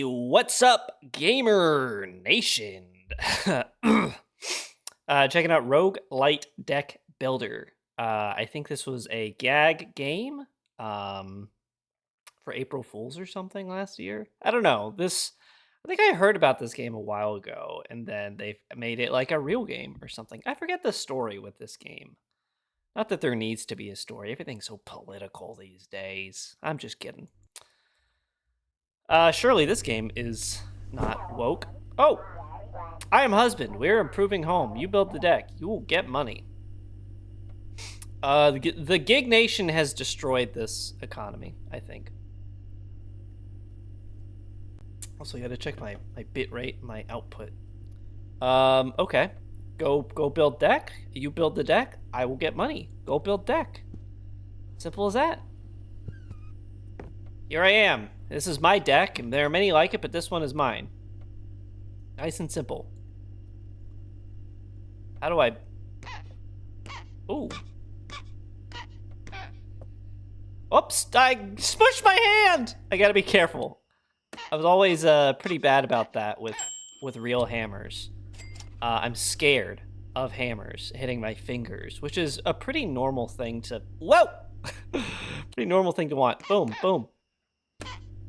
What's up, Gamer Nation? Checking out Rogue Light Deck Builder. I think this was a gag game for April Fools or something last year. I don't know. I think I heard about this game a while ago, and then they made it like a real game or something. I forget the story with this game. Not that there needs to be a story. Everything's so political these days. I'm just kidding. Surely this game is not woke. Oh! I am husband. We're improving home. You build the deck. You will get money. The gig nation has destroyed this economy, I think. Also, you gotta check my bit rate, my output. Okay. Go build deck. You build the deck. I will get money. Go build deck. Simple as that. Here I am. This is my deck, and there are many like it, but this one is mine. Nice and simple. How do I... Ooh. Oops, I smushed my hand! I gotta be careful. I was always pretty bad about that with real hammers. I'm scared of hammers hitting my fingers, which is a pretty normal thing to... Whoa! Pretty normal thing to want. Boom, boom.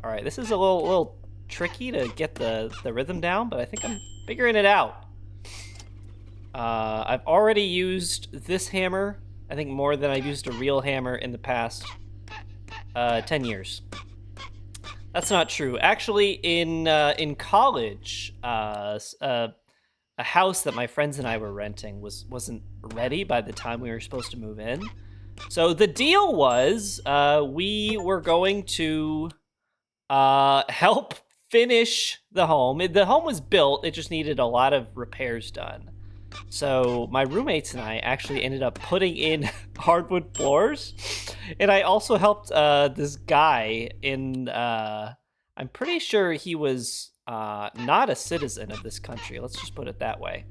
All right, this is a little tricky to get the rhythm down, but I think I'm figuring it out. I've already used this hammer, I think more than I've used a real hammer in the past 10 years. That's not true. Actually, in college, a house that my friends and I were renting wasn't ready by the time we were supposed to move in. So the deal was we were going to help finish the home. The home was built, it just needed a lot of repairs done. So my roommates and I actually ended up putting in hardwood floors. And I also helped this guy in, I'm pretty sure he was not a citizen of this country. Let's just put it that way.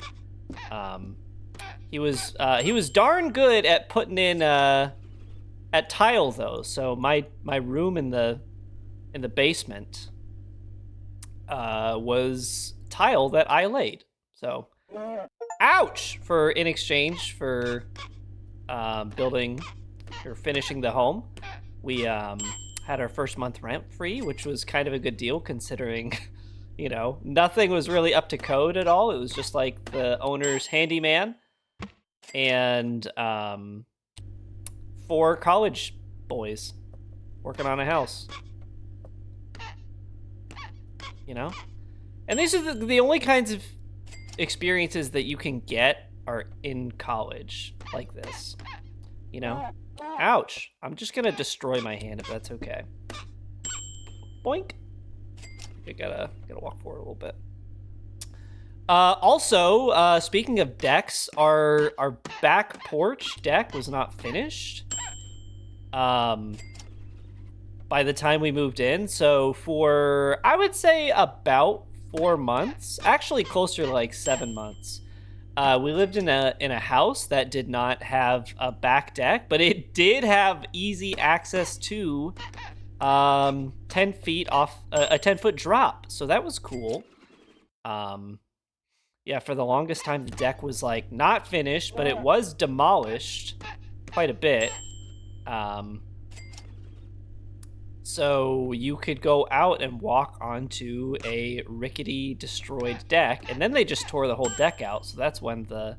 He was darn good at putting in at tile though. So my room in the basement was tile that I laid. So, ouch! In exchange for building or finishing the home, we had our first month rent free, which was kind of a good deal considering, you know, nothing was really up to code at all. It was just like the owner's handyman and 4 college boys working on a house. You know? And these are the only kinds of experiences that you can get are in college, like this. You know? Ouch. I'm just gonna destroy my hand if that's okay. Boink. I gotta walk forward a little bit. Also, speaking of decks, our back porch deck was not finished. By the time we moved in, so for, I would say about 4 months, actually closer to like 7 months, we lived in a house that did not have a back deck, but it did have easy access to 10 feet off, a 10-foot drop, so that was cool. Yeah, for the longest time, the deck was like not finished, but it was demolished quite a bit. So you could go out and walk onto a rickety, destroyed deck, and then they just tore the whole deck out. So that's when the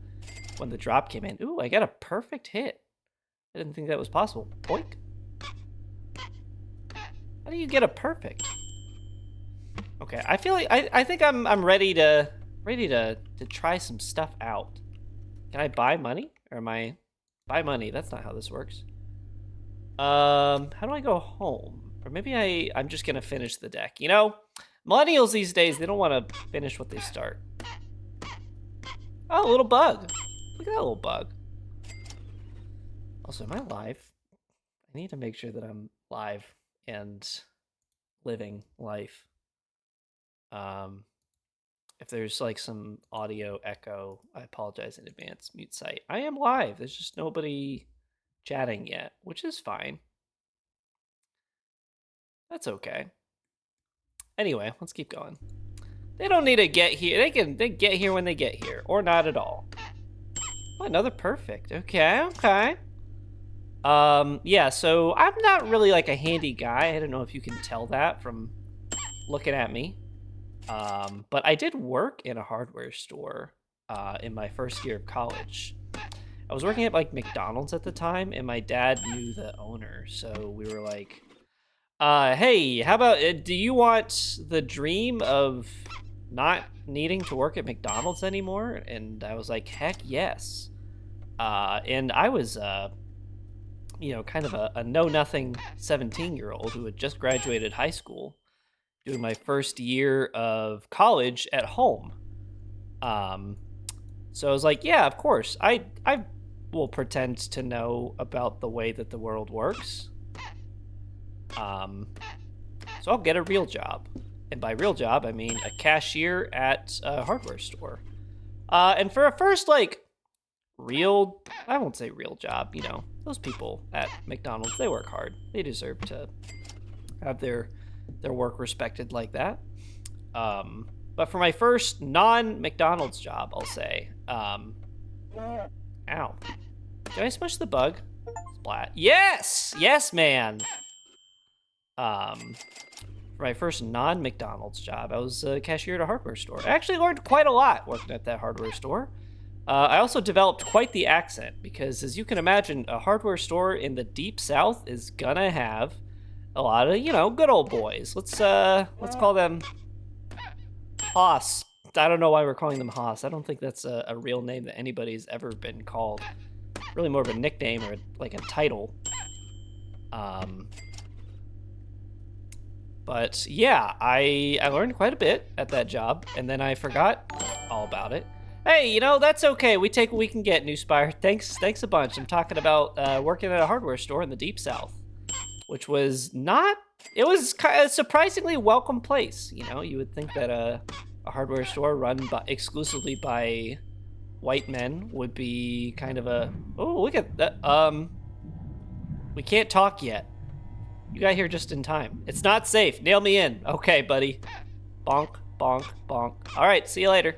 drop came in. Ooh, I got a perfect hit. I didn't think that was possible. Boink. How do you get a perfect? Okay, I feel like I think I'm ready to try some stuff out. Can I buy money, or am I buy money? That's not how this works. How do I go home? Or maybe I'm just gonna finish the deck. You know, millennials these days, they don't want to finish what they start. Oh, a little bug. Look at that little bug. Also, am I live? I need to make sure that I'm live and living life. If there's like some audio echo, I apologize in advance. Mute site. I am live. There's just nobody chatting yet, which is fine. That's okay. Anyway, let's keep going. They don't need to get here. They get here when they get here, or not at all. Oh, another perfect. Okay. Yeah, so I'm not really like a handy guy. I don't know if you can tell that from looking at me. But I did work in a hardware store in my first year of college. I was working at like McDonald's at the time, and my dad knew the owner, so we were like, hey, how about, do you want the dream of not needing to work at McDonald's anymore? And I was like, heck yes. And I was, you know, kind of a know-nothing 17-year-old who had just graduated high school, doing my first year of college at home. So I was like, yeah, of course. I will pretend to know about the way that the world works. So I'll get a real job. And by real job, I mean a cashier at a hardware store. And for a first, like, real, I won't say real job, you know, those people at McDonald's, they work hard. They deserve to have their work respected like that. But for my first non-McDonald's job, I'll say, ow. Did I smush the bug? Splat. Yes! Yes, man! For my first non-McDonald's job, I was a cashier at a hardware store. I actually learned quite a lot working at that hardware store. I also developed quite the accent because, as you can imagine, a hardware store in the deep south is gonna have a lot of, you know, good old boys. Let's call them Hoss. I don't know why we're calling them Hoss. I don't think that's a real name that anybody's ever been called. Really more of a nickname or like a title. But yeah, I learned quite a bit at that job, and then I forgot all about it. Hey, you know, that's okay. We take what we can get, Newspire. Thanks a bunch. I'm talking about working at a hardware store in the Deep South, which was not, it was a surprisingly welcome place. You know, you would think that a hardware store run exclusively by white men would be kind of a, oh, look at that. We can't talk yet. You got here just in time. It's not safe. Nail me in. Okay, buddy. Bonk, bonk, bonk. All right, see you later.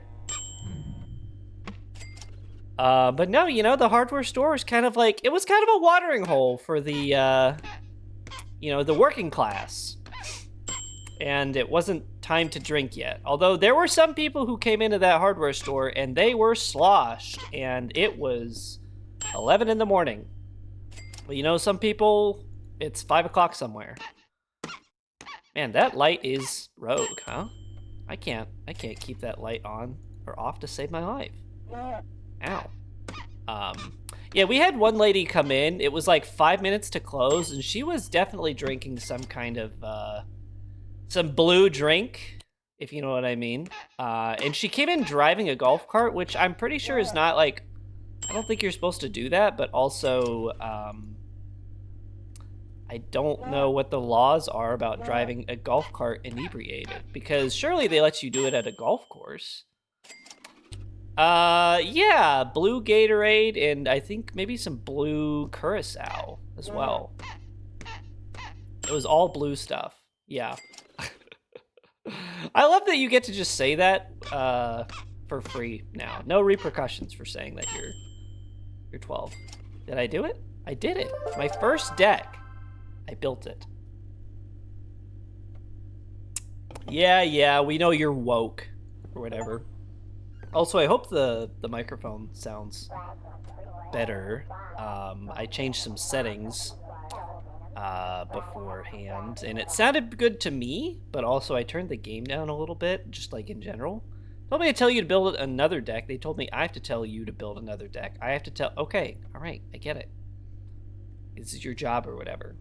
But no, you know, the hardware store is kind of like, it was kind of a watering hole for the, you know, the working class. And it wasn't time to drink yet. Although there were some people who came into that hardware store and they were sloshed, and it was 11 in the morning. But you know, some people, it's 5 o'clock somewhere. Man, that light is rogue, huh? I can't keep that light on or off to save my life. Ow. Yeah, we had one lady come in. It was like 5 minutes to close, and she was definitely drinking some kind of, some blue drink, if you know what I mean. And she came in driving a golf cart, which I'm pretty sure is not like, I don't think you're supposed to do that, but also, I don't know what the laws are about driving a golf cart inebriated, because surely they let you do it at a golf course. Yeah, blue Gatorade, and I think maybe some blue Curacao as well. It was all blue stuff. Yeah. I love that you get to just say that for free now. No repercussions for saying that you're 12. Did I do it? I did it. My first deck. I built it. Yeah, we know you're woke or whatever. Also, I hope the microphone sounds better. I changed some settings beforehand, and it sounded good to me, but also I turned the game down a little bit, just like in general. Told me to tell you to build another deck. They told me I have to tell you to build another deck. I have to tell, okay, all right, I get it. This is your job or whatever.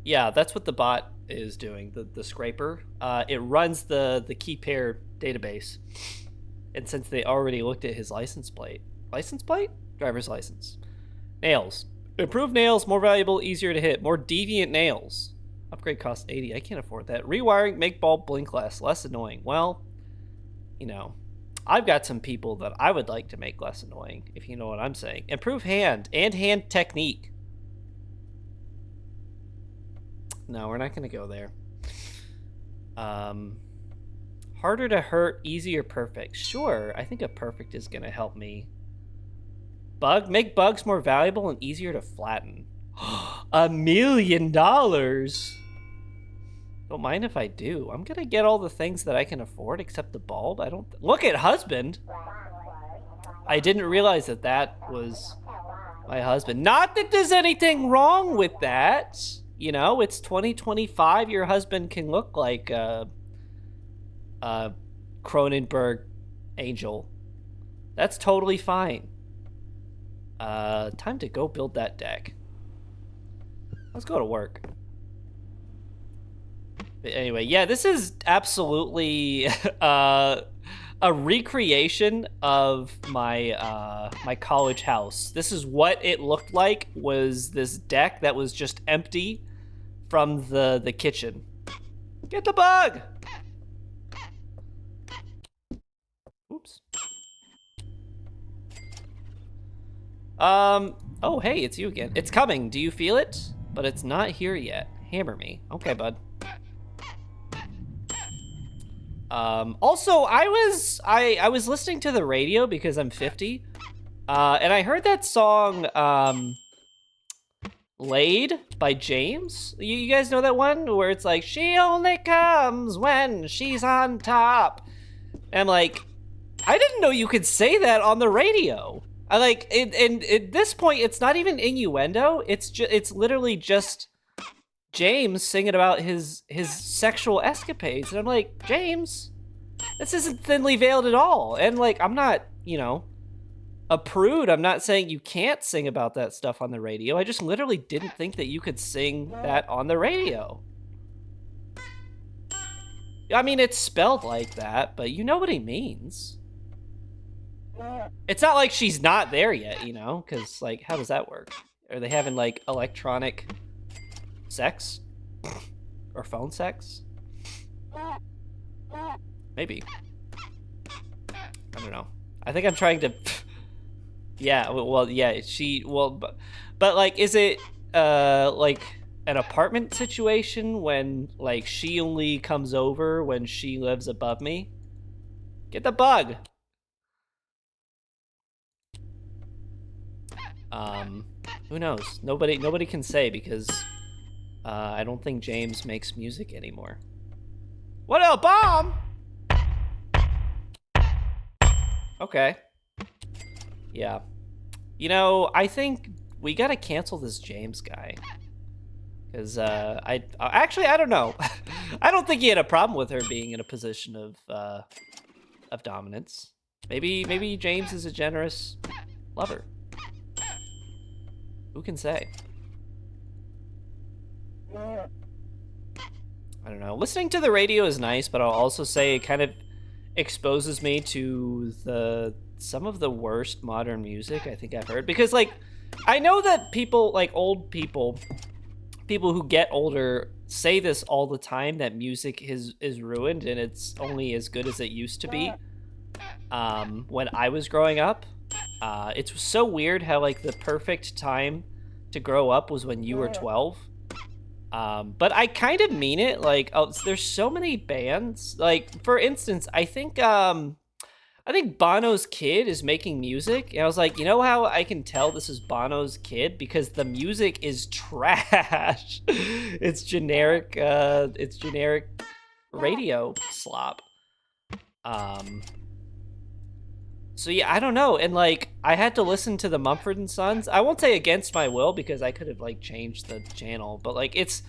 Yeah, that's what the bot is doing, the scraper. It runs the key pair database. And since they already looked at his license plate, driver's license. Nails. Improved nails, more valuable, easier to hit, more deviant nails. Upgrade cost 80. I can't afford that. Rewiring, make bulb blink less annoying. Well, you know, I've got some people that I would like to make less annoying, if you know what I'm saying. Improve hand and hand technique. No, we're not going to go there. Um, harder to hurt, easier perfect. Sure, I think a perfect is gonna help me. Make bugs more valuable and easier to flatten. $1 million. Don't mind if I do. I'm gonna get all the things that I can afford except the bald. I don't look at husband. I didn't realize that that was my husband. Not that there's anything wrong with that. You know, it's 2025. Your husband can look like a Cronenberg angel. That's totally fine. Time to go build that deck. Let's go to work. But anyway, yeah, this is absolutely a recreation of my my college house. This is what it looked like, was this deck that was just empty from the kitchen. Get the bug! Oops. Oh, hey, it's you again. It's coming. Do you feel it? But it's not here yet. Hammer me. Okay, bud. Also, I was listening to the radio because I'm 50, and I heard that song, Laid by James. You guys know that one where it's like, she only comes when she's on top. And I'm like, I didn't know you could say that on the radio. I like, and at this point, it's not even innuendo. It's literally just James singing about his sexual escapades. And I'm like, James, this isn't thinly veiled at all. And like, I'm not, you know, a prude. I'm not saying you can't sing about that stuff on the radio. I just literally didn't think that you could sing that on the radio. I mean, it's spelled like that, but you know what he means. It's not like she's not there yet, you know? Because, like, how does that work? Are they having, like, electronic sex? Or phone sex? Maybe. I don't know. I think I'm trying to... Yeah, well, yeah, but, like, is it, like, an apartment situation when, like, she only comes over when she lives above me? Get the bug! Who knows? Nobody can say because I don't think James makes music anymore. What a bomb! Okay. Yeah. You know, I think we gotta cancel this James guy. Because actually, I don't know. I don't think he had a problem with her being in a position of dominance. Maybe James is a generous lover. Who can say? I don't know. Listening to the radio is nice, but I'll also say it kind of exposes me to some of the worst modern music I think I've heard. Because, like, I know that people, like old people who get older say this all the time, that music is ruined and it's only as good as it used to be. When I was growing up, it's so weird how, like, the perfect time to grow up was when you were 12. But I kind of mean it. Like, there's so many bands. Like, for instance, I think Bono's kid is making music, and I was like, you know how I can tell this is Bono's kid? Because the music is trash. It's generic radio slop. So yeah, I don't know. And like, I had to listen to the Mumford & Sons. I won't say against my will because I could have like changed the channel, but like it's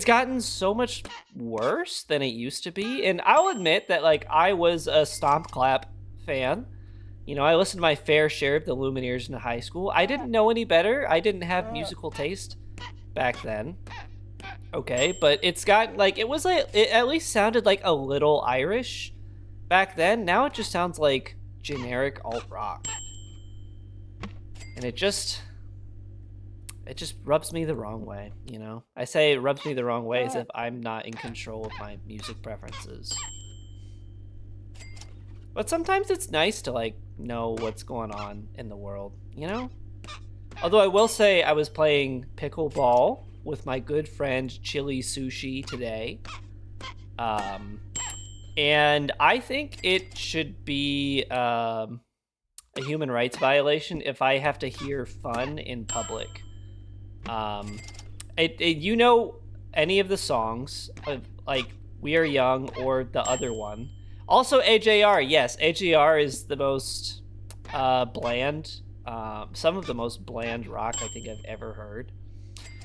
gotten so much worse than it used to be. And I'll admit that like I was a Stomp Clap fan. You know, I listened to my fair share of the Lumineers in high school. I didn't know any better. I didn't have musical taste back then. Okay, but it's got like, it at least sounded like a little Irish back then. Now it just sounds like generic alt rock, and it just rubs me the wrong way, you know? I say it rubs me the wrong way as if I'm not in control of my music preferences. But sometimes it's nice to like know what's going on in the world, you know? Although I will say I was playing pickleball with my good friend Chili Sushi today. And I think it should be a human rights violation if I have to hear fun in public. You know any of the songs of like We Are Young or the other one. Also AJR, yes, AJR is the most bland, some of the most bland rock I think I've ever heard.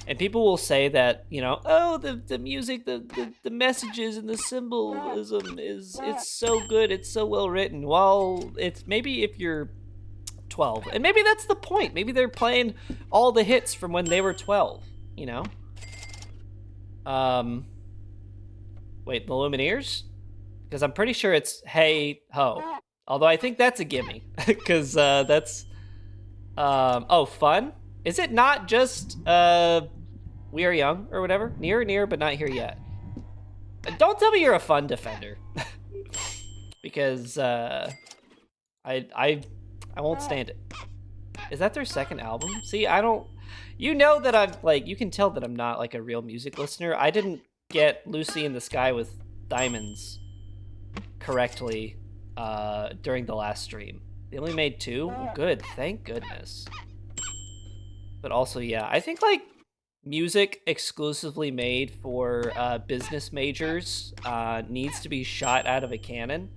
And people will say that, you know, oh, the music, the messages and the symbolism it's so good, it's so well written. Well, it's maybe if you're 12, and maybe that's the point. Maybe they're playing all the hits from when they were 12, you know? Wait, the Lumineers? Because I'm pretty sure it's Hey Ho. Although I think that's a gimme, because that's, oh, Fun? Is it not just We Are Young or whatever? Near, but not here yet. Don't tell me you're a Fun defender, because I won't stand it. Is that their second album? See, I don't. You know that I'm like. You can tell that I'm not like a real music listener. I didn't get Lucy in the Sky with Diamonds correctly during the last stream. They only made 2. Good, thank goodness. But also, yeah, I think like music exclusively made for business majors needs to be shot out of a cannon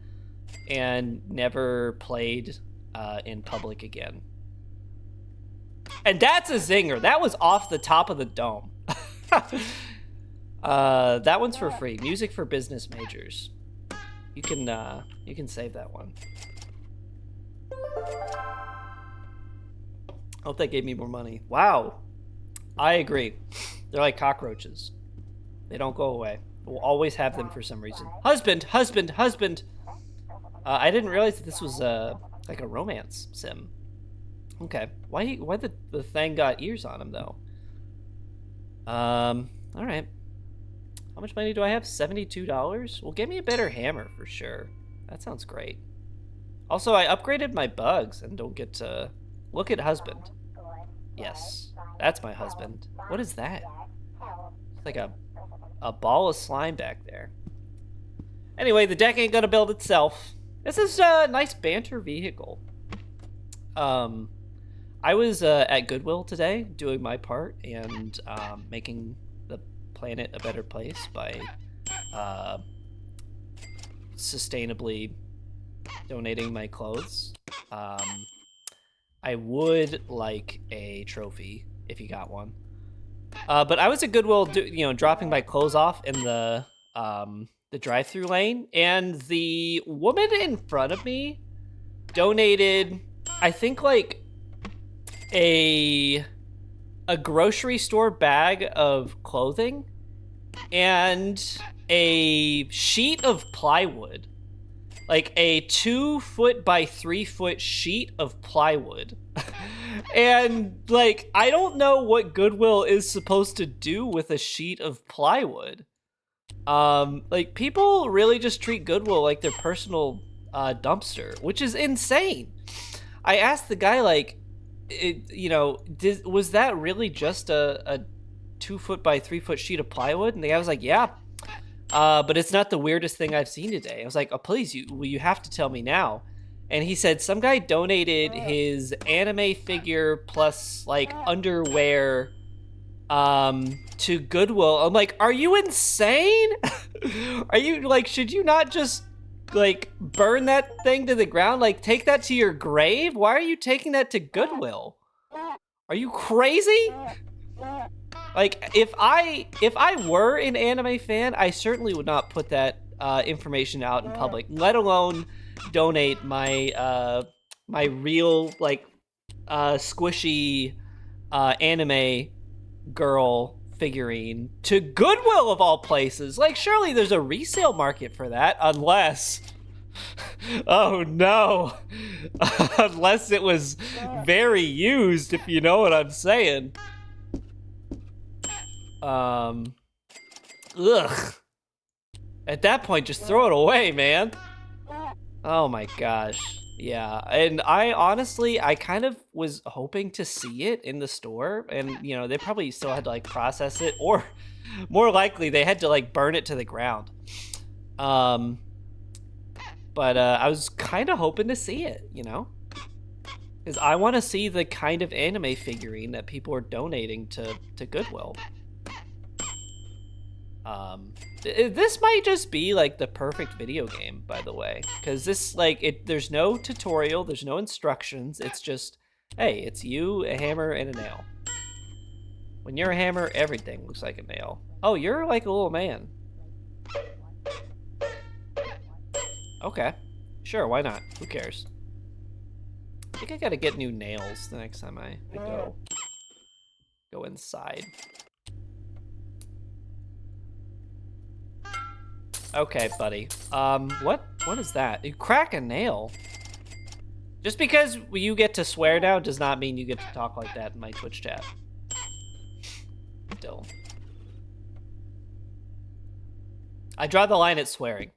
and never played in public again. And that's a zinger. That was off the top of the dome. That one's for free. Music for business majors. You can save that one. Hope that gave me more money. Wow. I agree. They're like cockroaches. They don't go away. We'll always have them for some reason. Husband. I didn't realize that this was like a romance sim. Okay. Why the thing got ears on him though? All right. How much money do I have? $72? Well, give me a better hammer for sure. That sounds great. Also, I upgraded my bugs and don't get to look at husband. Yes, that's my husband. What is that? It's like a ball of slime back there. Anyway, the deck ain't gonna build itself. This is a nice banter vehicle. I was at Goodwill today doing my part and making the planet a better place by sustainably donating my clothes. I would like a trophy if you got one. But I was at Goodwill, dropping my clothes off in the drive-through lane, and the woman in front of me donated, I think, like a grocery store bag of clothing and a sheet of plywood. Like a 2-foot by 3-foot sheet of plywood. And like, I don't know what Goodwill is supposed to do with a sheet of plywood. Like people really just treat Goodwill like their personal dumpster, which is insane. I asked the guy like, was that really just a 2-foot by 3-foot sheet of plywood? And the guy was like, yeah. But it's not the weirdest thing I've seen today. I was like, oh, please, you have to tell me now. And he said some guy donated his anime figure plus like underwear to Goodwill. I'm like, are you insane? Are you like, should you not just like burn that thing to the ground? Like take that to your grave? Why are you taking that to Goodwill? Are you crazy? Like, if I were an anime fan, I certainly would not put that information out in public, let alone donate my my real like squishy anime girl figurine to Goodwill of all places. Like, surely there's a resale market for that, unless oh no, unless it was very used, if you know what I'm saying. Ugh. At that point, just throw it away, man. Oh my gosh. Yeah, and I honestly, I kind of was hoping to see it in the store, and they probably still had to like process it, or more likely they had to like burn it to the ground. But I was kind of hoping to see it, you know? Because I want to see the kind of anime figurine that people are donating to Goodwill. This might just be like the perfect video game, by the way, because this there's no tutorial, there's no instructions. It's just, hey, it's you, a hammer, and a nail. When you're a hammer, everything looks like a nail. Oh, you're like a little man. Okay, sure, why not? Who cares? I think I gotta get new nails the next time I go inside. Okay, buddy. What is that? You crack a nail. Just because you get to swear now does not mean you get to talk like that in my Twitch chat. Still. I draw the line at swearing.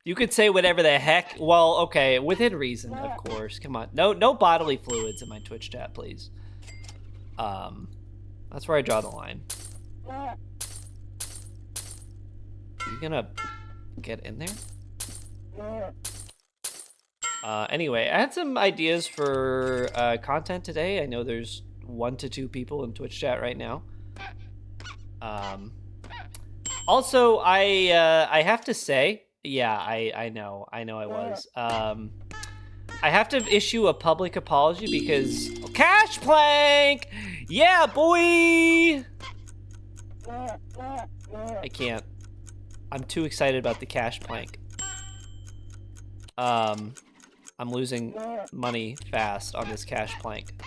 You could say whatever the heck. Well, okay, within reason, of course. Come on. No bodily fluids in my Twitch chat, please. That's where I draw the line. You gonna get in there? Anyway, I had some ideas for content today. I know there's 1 to 2 people in Twitch chat right now. Also, I have to say, yeah, I know I was. I have to issue a public apology because Cash Plank! Yeah, boy! I can't. I'm too excited about the Cash Plank. I'm losing money fast on this Cash Plank.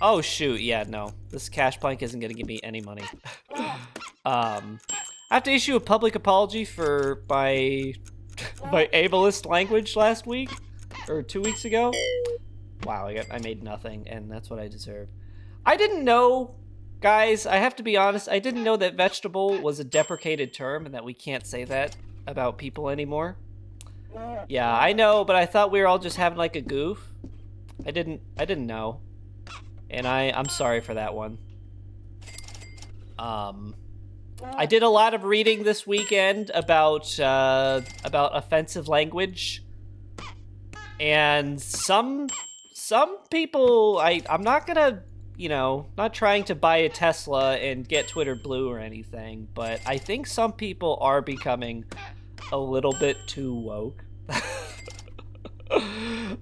Oh shoot, yeah, no. This Cash Plank isn't gonna give me any money. I have to issue a public apology for my ableist language last week, or 2 weeks ago. Wow, I made nothing, and that's what I deserve. I didn't know, guys, I have to be honest, I didn't know that vegetable was a deprecated term and that we can't say that about people anymore. Yeah, I know, but I thought we were all just having like a goof. I didn't know. And I'm sorry for that one. I did a lot of reading this weekend about offensive language. And some people, I'm not gonna, you know, not trying to buy a Tesla and get Twitter blue or anything, but I think some people are becoming a little bit too woke.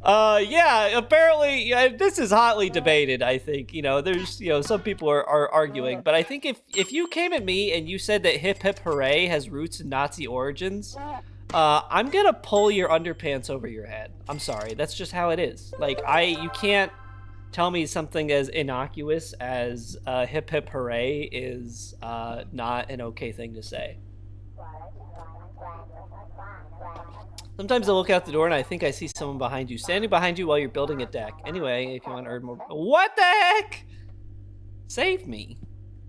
Yeah, apparently this is hotly debated. I think, you know, there's, you know, some people are arguing, but I think if you came at me and you said that hip hip hooray has roots in Nazi origins, I'm gonna pull your underpants over your head. I'm sorry, that's just how it is. Like, you can't tell me something as innocuous as hip hip hooray is not an okay thing to say. Sometimes I look out the door and I think I see someone behind you, standing behind you while you're building a deck. Anyway, if you want to earn more... What the heck? Save me.